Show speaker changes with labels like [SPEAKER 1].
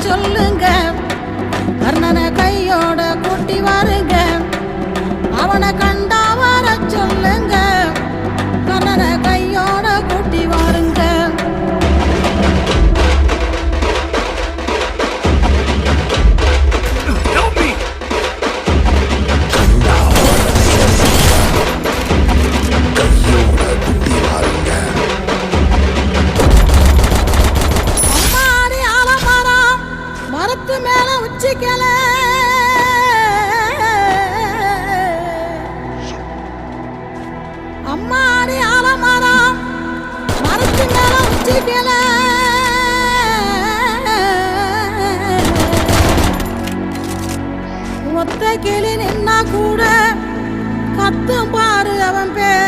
[SPEAKER 1] சொல்லுங்க, கர்ணனை கையோட கூட்டி வாருங்க, அவனை கண்டா வர சொல்லுங்க, கர்ணனை கையோட கூட்டி வாருங்க. அம்மாடி ஆலமரம் மரத்து மேல உச்சிக்கல, அம்மாடி ஆலமரம் மரத்து மேல உச்சிக்கல, ஒத்த கிளி நின்னா கூட கத்தும் பாரு அவன் பேர்.